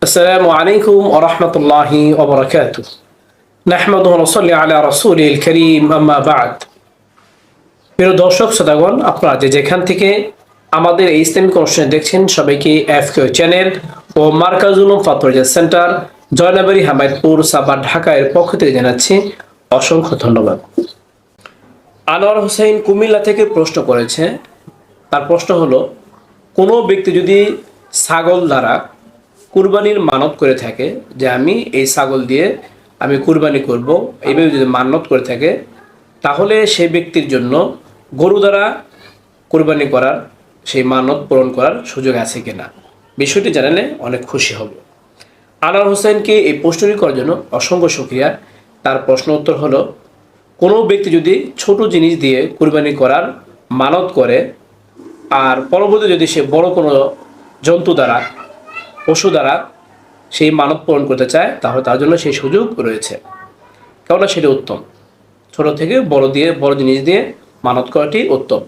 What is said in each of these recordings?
আসসালামু আলাইকুম ওয়া রাহমাতুল্লাহি ওয়া বারাকাতুহু। নাহমাদুহু ওয়া নুসাল্লি আলা রাসূলিল কারীম, আম্মা বা'দ। প্রিয় দর্শক শ্রোতাগণ, আপনারা যেখান থেকে আমাদের এই ইসলামিক অনুষ্ঠান দেখছেন, সবাইকে এফকিউ চ্যানেল ও মার্কাজুল উলুম ফাতোয়া সেন্টার, জয়নাবাড়ি, হামায়তপুর, সাভার, ঢাকা এর পক্ষ থেকে জানাচ্ছি অসংখ্য ধন্যবাদ। আনোয়ার হোসেন কুমিল্লা থেকে প্রশ্ন করেছে। তার প্রশ্ন হলো, কোনো ব্যক্তি যদি ছাগল দ্বারা কুরবানির মানত করে থাকে যে আমি এই ছাগল দিয়ে আমি কুরবানি করব, এইভাবে যদি মানত করে থাকে, তাহলে সেই ব্যক্তির জন্য গরু দ্বারা কুরবানি করার, সেই মানত পূরণ করার সুযোগ আছে কিনা, বিষয়টি জানালে অনেক খুশি হব। আনোয়ার হোসেনকে এই প্রশ্নটি করার জন্য অসংখ্য শুকরিয়া। তার প্রশ্ন উত্তর হলো, কোনো ব্যক্তি যদি ছোট জিনিস দিয়ে কুরবানি করার মানত করে আর পরবর্তী যদি সে বড় কোনো জন্তু দ্বারা, পশু দ্বারা সেই মানত পূরণ করতে চায়, তাহলে তার জন্য সেই সুযোগ রয়েছে, কেননা সেটি উত্তম। ছোট থেকে বড় জিনিস দিয়ে মানত করাটি উত্তম।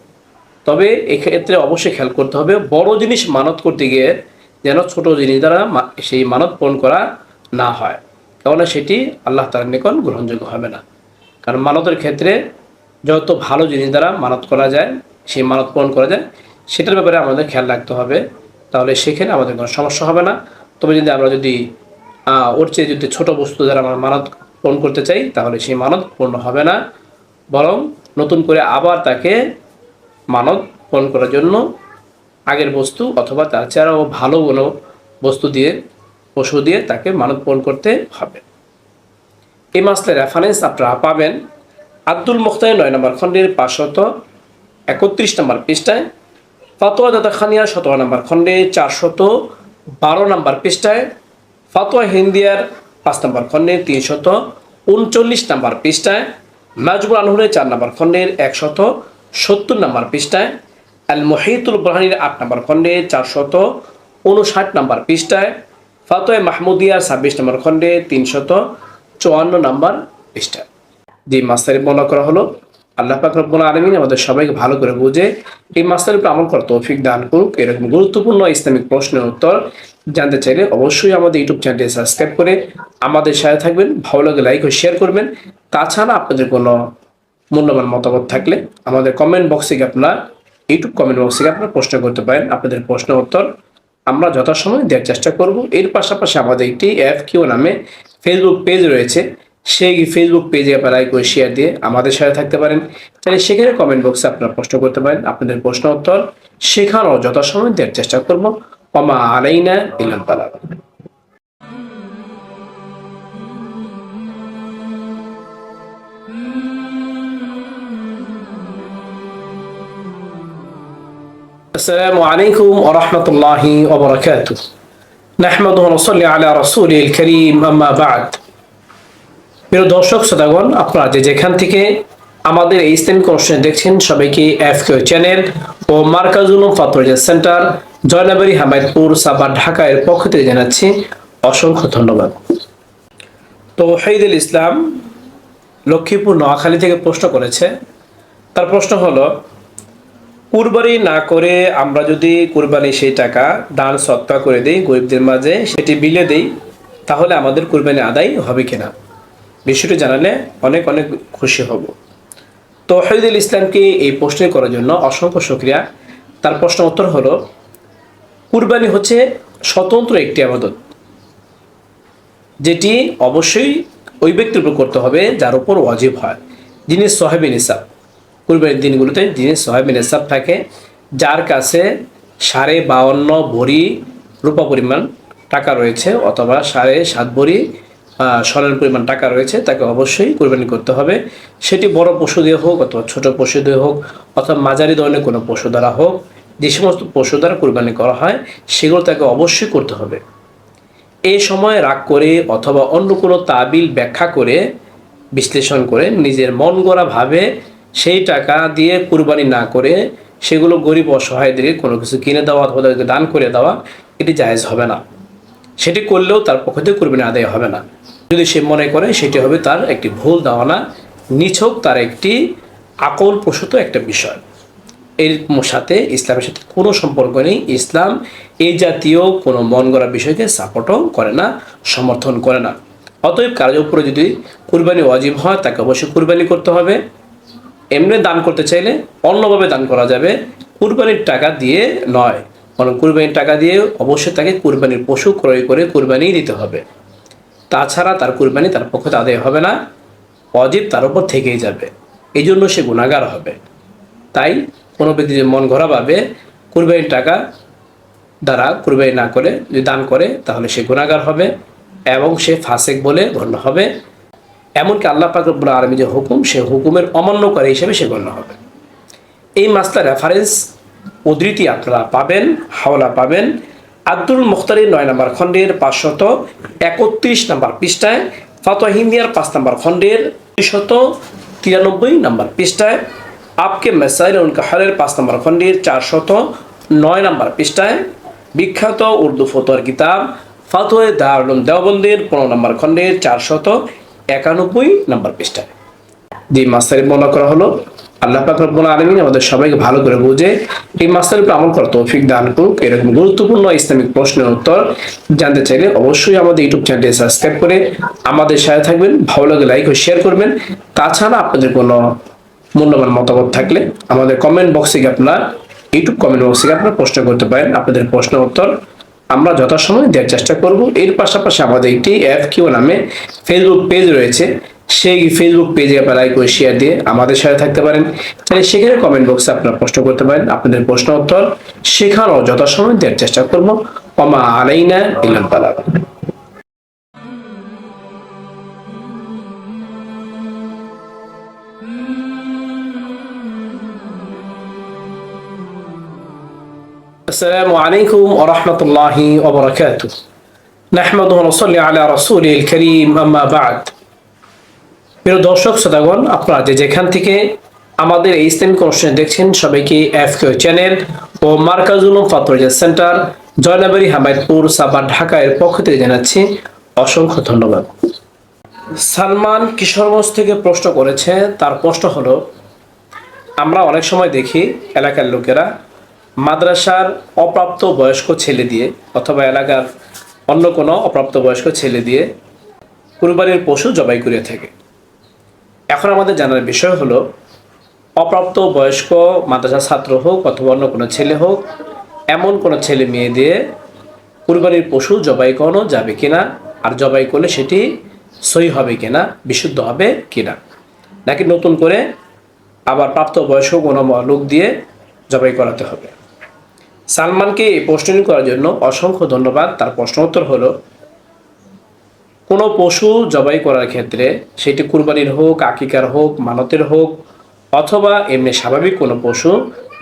তবে এক্ষেত্রে অবশ্যই খেয়াল করতে হবে, বড় জিনিস মানত করতে গিয়ে যেন ছোট জিনিস দ্বারা সেই মানত পূরণ করা না হয়, কেননা সেটি আল্লাহ তাআলার নিকট গ্রহণযোগ্য হবে না। কারণ মানতের ক্ষেত্রে যত ভালো জিনিস দ্বারা মানত করা যায়, সেই মানত পূরণ করা যায়, সেটার ব্যাপারে আমাদের খেয়াল রাখতে হবে। তাহলে সেখানে আমাদের কোনো সমস্যা হবে না। তবে আমরা যদি ওর চেয়ে যদি ছোটো বস্তু দ্বারা আমরা মানত পূরণ করতে চাই, তাহলে সেই মানত পূর্ণ হবে না, বরং নতুন করে আবার তাকে মানত পূরণ করার জন্য আগের বস্তু অথবা তার চেয়েও ভালো কোনো বস্তু দিয়ে, পশু দিয়ে তাকে মানত পূরণ করতে হবে। এই মাসলার রেফারেন্স আপনারা পাবেন আব্দুল মুখতার 9 নম্বর খণ্ডের 531 নম্বর পৃষ্ঠায়, ফাতোয়া দাতা খানিয়া 17 নম্বর খণ্ডে 412 নম্বর পৃষ্ঠায়, ফাতোয়া হিন্দিয়ার 5 নম্বর খণ্ডের 339 নম্বর পৃষ্ঠায়, মাজমুল আনহুরের 4 নম্বর খণ্ডের 170 নম্বর পৃষ্ঠায়, আল মুহিতুল বুরহানির 8 নম্বর খণ্ডে 459 নম্বর পৃষ্ঠায়, ফাতোয়া মাহমুদিয়ার 26 নম্বর খণ্ডে 354 নম্বর পৃষ্ঠায় যে মাসলাটি বর্ণনা করা হলো। আল্লাহ পাক রব্বুল আলামিন আমাদের সবাইকে ভালো করে বুঝে এই মাসলার উপর আমল করার তৌফিক দান করুক। এরকম গুরুত্বপূর্ণ ইসলামিক প্রশ্নের উত্তর জানতে চাইলে অবশ্যই আমাদের ইউটিউব চ্যানেলটি সাবস্ক্রাইব করে আমাদের সাথে থাকবেন। ভালো লাগলে লাইক ও শেয়ার করবেন। তাছাড়া আপনাদের কোনো মূল্যবান মতামত থাকলে আমাদের কমেন্ট বক্সে ইউটিউব কমেন্ট বক্সে আপনারা প্রশ্ন করতে পারেন। আপনাদের প্রশ্নের উত্তর আমরা যথাসময়ে দেওয়ার চেষ্টা করব। এর পাশাপাশি আমাদের একটি এফকিউ নামে ফেসবুক পেজ রয়েছে, সেই ফেসবুক পেজে আপনারা লাইক ও শেয়ার দিয়ে আমাদের সাথে থাকতে পারেন। তাহলে সেখানে কমেন্ট বক্সে আপনারা প্রশ্ন করতে পারেন। আপনাদের প্রশ্ন উত্তর সেখানেও যথাসময়ে দেওয়ার চেষ্টা করব। ওমা আলাইনা ইল্লাল বালাগ। আসসালামু আলাইকুম ওয়া রাহমাতুল্লাহি ওয়া বারাকাতুহু। নাহমাদুহু ওয়া নুসাল্লি আলা রাসূলিল কারীম, আম্মা বা'দ। প্রিয় দর্শক শ্রোতাগণ, আপনারা যেখান থেকে আমাদের এই ইসলামিক অনুষ্ঠান দেখছেন, সবাইকে এফকিউ চ্যানেল ও মার্কাজুল উলুম ফাতোয়া সেন্টার, জয়নাবাড়ি, হামায়তপুর, সাভার, ঢাকা এর পক্ষ থেকে জানাচ্ছি অসংখ্য ধন্যবাদ। তৌহিদুল ইসলাম লক্ষ্মীপুর নোয়াখালী থেকে প্রশ্ন করেছে। তার প্রশ্ন হলো, কুরবানি না করে আমরা যদি কুরবানি সেই টাকা দান সদকা করে দেই, গরিবদের মাঝে সেটি বিলে দেই, তাহলে আমাদের কুরবানি আদায় হবে কিনা, বিষয়টি জানালে অনেক অনেক খুশি হব। তৌহিদুল ইসলামকে এই প্রশ্ন করার জন্য অসংখ্য শুকরিয়া। তার প্রশ্ন উত্তর হলো, কুরবানি হচ্ছে স্বতন্ত্র একটি ইবাদত, যেটি অবশ্যই ওই ব্যক্তির উপর করতে হবে যার উপর ওয়াজিব হয়, যিনি সাহেবে নিসাব। কুরবানির দিনগুলোতে যিনি সাহেবে নিসাব থাকে, যার কাছে 52.5 ভরি রূপা পরিমাণ টাকা রয়েছে অথবা 7.5 ভরি স্বর্ণের পরিমাণ টাকা রয়েছে, তাকে অবশ্যই কুরবানি করতে হবে। সেটি বড় পশু দিয়ে হোক অথবা ছোট পশু দিয়ে হোক অথবা মাঝারি ধরনের কোনো পশু দ্বারা হোক, যে সমস্ত পশু দ্বারা কুরবানি করা হয় সেগুলো তাকে অবশ্যই করতে হবে। এই সময় রাগ করে অথবা অন্য কোনো তাবিল ব্যাখ্যা করে, বিশ্লেষণ করে, নিজের মন গড়া ভাবে সেই টাকা দিয়ে কুরবানি না করে সেগুলো গরিব অসহায়দের কোনো কিছু কিনে দেওয়া অথবা তাদেরকে দান করে দেওয়া, এটি জায়েজ হবে না। সেটি করলেও তার পক্ষ থেকে কুরবানি আদায় হবে না। যদি সে মনে করে সেটি হবে তার একটি ভুল ধারণা, নিছক তার একটি আকল প্রসূত একটা বিষয়। এর সাথে ইসলামের সাথে কোনো সম্পর্ক নেই। ইসলাম এই জাতীয় কোনো মন গড়া বিষয়কে সাপোর্টও করে না, সমর্থন করে না। অতএব কারোর উপরে যদি কুরবানি ওয়াজিব হয় তাকে অবশ্যই কুরবানি করতে হবে। এমনি দান করতে চাইলে অন্যভাবে দান করা যাবে, কুরবানির টাকা দিয়ে নয়। কারণ কুরবানির টাকা দিয়ে অবশ্যই তাকে কুরবানির পশু ক্রয় করে কুরবানি দিতে হবে। তাছাড়া তার কুরবানি তার পক্ষে আদায় হবে না, ওয়াজিব তার উপর থেকেই যাবে, এই জন্য সে গুনাহগার হবে। তাই কোনো ব্যক্তি যদি মন গড়াভাবে কুরবানির টাকা দ্বারা কুরবানি না করে যদি দান করে তাহলে সে গুনাহগার হবে এবং সে ফাসেক বলে গণ্য হবে। এমনকি আল্লাহ পাক রব্বুল আলামিন যে হুকুম, সে হুকুমের অমান্যকারী হিসেবে সে গণ্য হবে। এই মাসলার রেফারেন্স উদ্ধৃতি আপনারা পাবেন, হাওলা পাবেন আব্দুল মুখতারির 9 নম্বর খণ্ডের 531 নম্বর পৃষ্ঠায়, ফাতোয়া হিন্দিয়ার 5 নম্বর খণ্ডের 293 নম্বর পৃষ্ঠায়, আপকে মাসাইল উল কাহারের 5 নম্বর খণ্ডের 409 নম্বর পৃষ্ঠায়, বিখ্যাত উর্দু ফতোয়ার কিতাব ফাতোয়া দারুল উলুম দেওবন্দের 15 নম্বর খণ্ডের 491 নম্বর পৃষ্ঠায় যে মাসলার বর্ণনা করা হলো। আল্লাহ পাক রব্বুল আলামিন আমাদের সবাইকে ভালো করে বুঝে এই মাসলার উপর আমল করার তৌফিক দান করুক। এরকম গুরুত্বপূর্ণ ইসলামিক প্রশ্নের উত্তর জানতে চাইলে অবশ্যই আমাদের ইউটিউব চ্যানেলটি সাবস্ক্রাইব করে আমাদের সাথে থাকবেন। ভালো লাগে লাইক ও শেয়ার করবেন। তাছাড়া আপনাদের কোনো মূল্যবান মতামত থাকলে আমাদের কমেন্ট বক্সে আপনার ইউটিউব কমেন্ট বক্সে আপনারা প্রশ্ন করতে পারেন। আপনাদের প্রশ্নের উত্তর আমরা যথাসময়ে দেওয়ার চেষ্টা করব। এর পাশাপাশি আমাদের একটি FAQ নামে ফেসবুক পেজ রয়েছে, সেই ফেসবুক পেজে আপনারা লাইক ও শেয়ার দিয়ে আমাদের সাথে থাকতে পারেন। তাহলে সেখানে কমেন্ট বক্সে আপনারা প্রশ্ন করতে পারেন। আপনাদের প্রশ্ন উত্তর সেখানেও যথাসময়ে দেওয়ার চেষ্টা করব। ওমা আলাইনা ইল্লাল বালাগ। আসসালামু আলাইকুম ওয়া রাহমাতুল্লাহি ওয়া বারাকাতুহু। নাহমাদুহু ওয়া নুসাল্লি আলা রাসূলিল কারীম, আম্মা বা'দ। প্রিয় দর্শক শ্রোতাগণ, আপনারা যেখান থেকে আমাদের এই ইসলামিক অনুষ্ঠান দেখছেন সবাইকে FAQ চ্যানেল ও মার্কাজুল উলুম ফাতোয়া সেন্টার জয়নাবাড়ি হামায়তপুর সাভার ঢাকা এর পক্ষ থেকে জানাচ্ছি অসংখ্য ধন্যবাদ। সালমান কিশোরগঞ্জ থেকে প্রশ্ন করেছে। তার প্রশ্ন হলো, আমরা অনেক সময় দেখি এলাকার লোকেরা মাদ্রাসার অপ্রাপ্ত বয়স্ক ছেলে দিয়ে অথবা এলাকার অন্য কোনো অপ্রাপ্ত বয়স্ক ছেলে দিয়ে কুরবানির পশু জবাই করে থাকে। এখন আমাদের জানার বিষয় হলো, অপ্রাপ্ত বয়স্ক মাদ্রাসার ছাত্র হোক অথবা অন্য কোনো ছেলে হোক, এমন কোনো ছেলে মেয়ে দিয়ে কুরবানির পশু জবাই করানো যাবে কিনা, আর জবাই করলে সেটি সহি হবে কিনা, বিশুদ্ধ হবে কিনা, নাকি নতুন করে আবার প্রাপ্তবয়স্ক কোনো লোক দিয়ে জবাই করাতে হবে। সালমানকে এই প্রশ্নটি করার জন্য অসংখ্য ধন্যবাদ। তার প্রশ্ন উত্তর হলো, কোনো পশু জবাই করার ক্ষেত্রে সেটি কুরবানির হোক, আকিকার হোক, মানতের হোক অথবা এমনি স্বাভাবিক কোনো পশু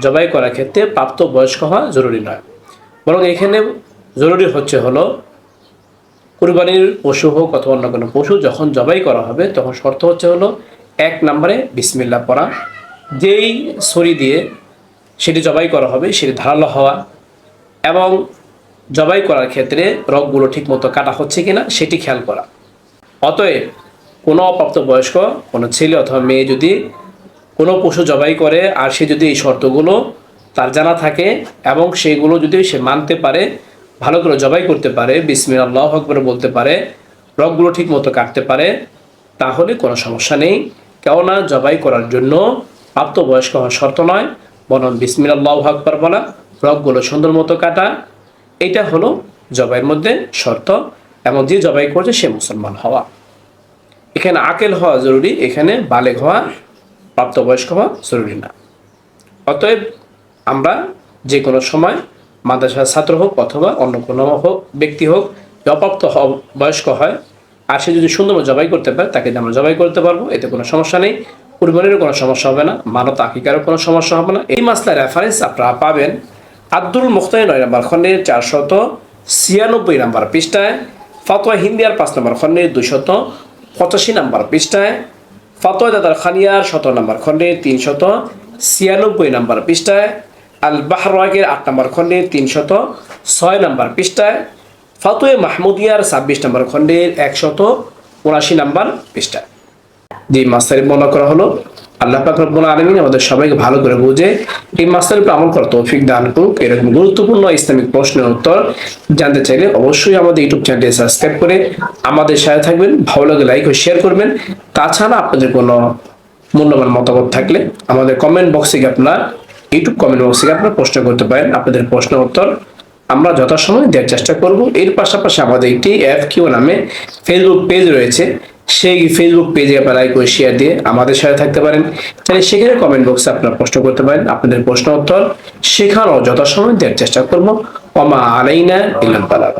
জবাই করার ক্ষেত্রে প্রাপ্তবয়স্ক হওয়া জরুরি নয়, বরং এখানে জরুরি হলো কুরবানির পশু হোক অথবা অন্য কোনো পশু যখন জবাই করা হবে তখন শর্ত হলো 1 নম্বরে বিসমিল্লাহ পড়া, যেই ছুরি দিয়ে সেটি জবাই করা হবে সেটি ধারালো হওয়া এবং জবাই করার ক্ষেত্রে রগগুলো ঠিকমতো কাটা হচ্ছে কিনা সেটি খেয়াল করা। অতএব কোনো অপ্রাপ্তবয়স্ক কোনো ছেলে অথবা মেয়ে যদি কোনো পশু জবাই করে আর সে যদি এই শর্তগুলো তার জানা থাকে এবং সেইগুলো যদি সে মানতে পারে, ভালো করে জবাই করতে পারে, বিসমিল্লাহ আল্লাহু আকবার বলতে পারে, রগগুলো ঠিকমতো কাটতে পারে, তাহলে কোনো সমস্যা নেই। কেননা জবাই করার জন্য প্রাপ্তবয়স্ক হওয়ার শর্ত নয়, বরং বিসমিল্লাহ আল্লাহু আকবার বলা, রগগুলো সুন্দর মতো কাটা, এটা হলো জবাইয়ের মধ্যে শর্ত। এবং যে জবাই করছে সে মুসলমান হওয়া। এখানে আকেল হওয়া জরুরি, এখানে বালেগ হওয়া, প্রাপ্তবয়স্ক হওয়া জরুরি না। অতএব আমরা যে কোনো সময় মাদ্রাসার ছাত্র হোক অথবা অন্য কোনো ব্যক্তি হোক, অপ্রাপ্ত বয়স্ক হয় আর সে যদি সুন্দর জবাই করতে পারে তাকে আমরা জবাই করতে পারবো, এতে কোনো সমস্যা নেই। কুরবানিরও কোনো সমস্যা হবে না, মানত আকিকারও কোনো সমস্যা হবে না। এই মাসলার রেফারেন্স আপনারা পাবেন আব্দুল মুখতারির 9 নম্বর খণ্ডের 496 নম্বর পৃষ্ঠায়, ফাতোয়া হিন্দিয়ার 5 নম্বর খণ্ডের 285 নম্বর পৃষ্ঠায়, ফাতোয়া দাদার খানিয়ার 17 নম্বর খণ্ডের 396 নম্বর পৃষ্ঠায়, আল বাহরাগের 8 নম্বর খণ্ডের 306 নম্বর পৃষ্ঠায়, ফাতোয়া মাহমুদিয়ার 26 নম্বর খণ্ডের 179 নম্বর পৃষ্ঠায় যে মাসলার বর্ণনা করা হলো। আল্লাহ পাক রব্বুল আলামিন আমাদের সবাইকে ভালো করে বুঝে এই মাসের উপর আমল করার তৌফিক দান করুক। এরকম গুরুত্বপূর্ণ ইসলামিক প্রশ্নের উত্তর জানতে চাইলে অবশ্যই আমাদের ইউটিউব চ্যানেলটি সাবস্ক্রাইব করে আমাদের সাথে থাকবেন। ভালো লাগে লাইক ও শেয়ার করবেন। তাছাড়া আপনাদের কোনো মূল্যবান মতামত থাকলে আমাদের কমেন্ট বক্সে আপনার ইউটিউব কমেন্ট বক্সে আপনারা প্রশ্ন করতে পারেন। আপনাদের প্রশ্নের উত্তর আমরা যথাসময়ে দেওয়ার চেষ্টা করব। এর পাশাপাশি আমাদের একটি FAQ নামে ফেসবুক পেজ রয়েছে, সেই ফেসবুক পেজে আপনারা লাইক ও শেয়ার দিয়ে আমাদের সাথে থাকতে পারেন। তাহলে সেখানে কমেন্ট বক্সে আপনারা প্রশ্ন করতে পারেন। আপনাদের প্রশ্ন উত্তর সেখানেও যথাসময়ে দেওয়ার চেষ্টা করব। ওমা আলাইনা ইল্লাল বালাগ।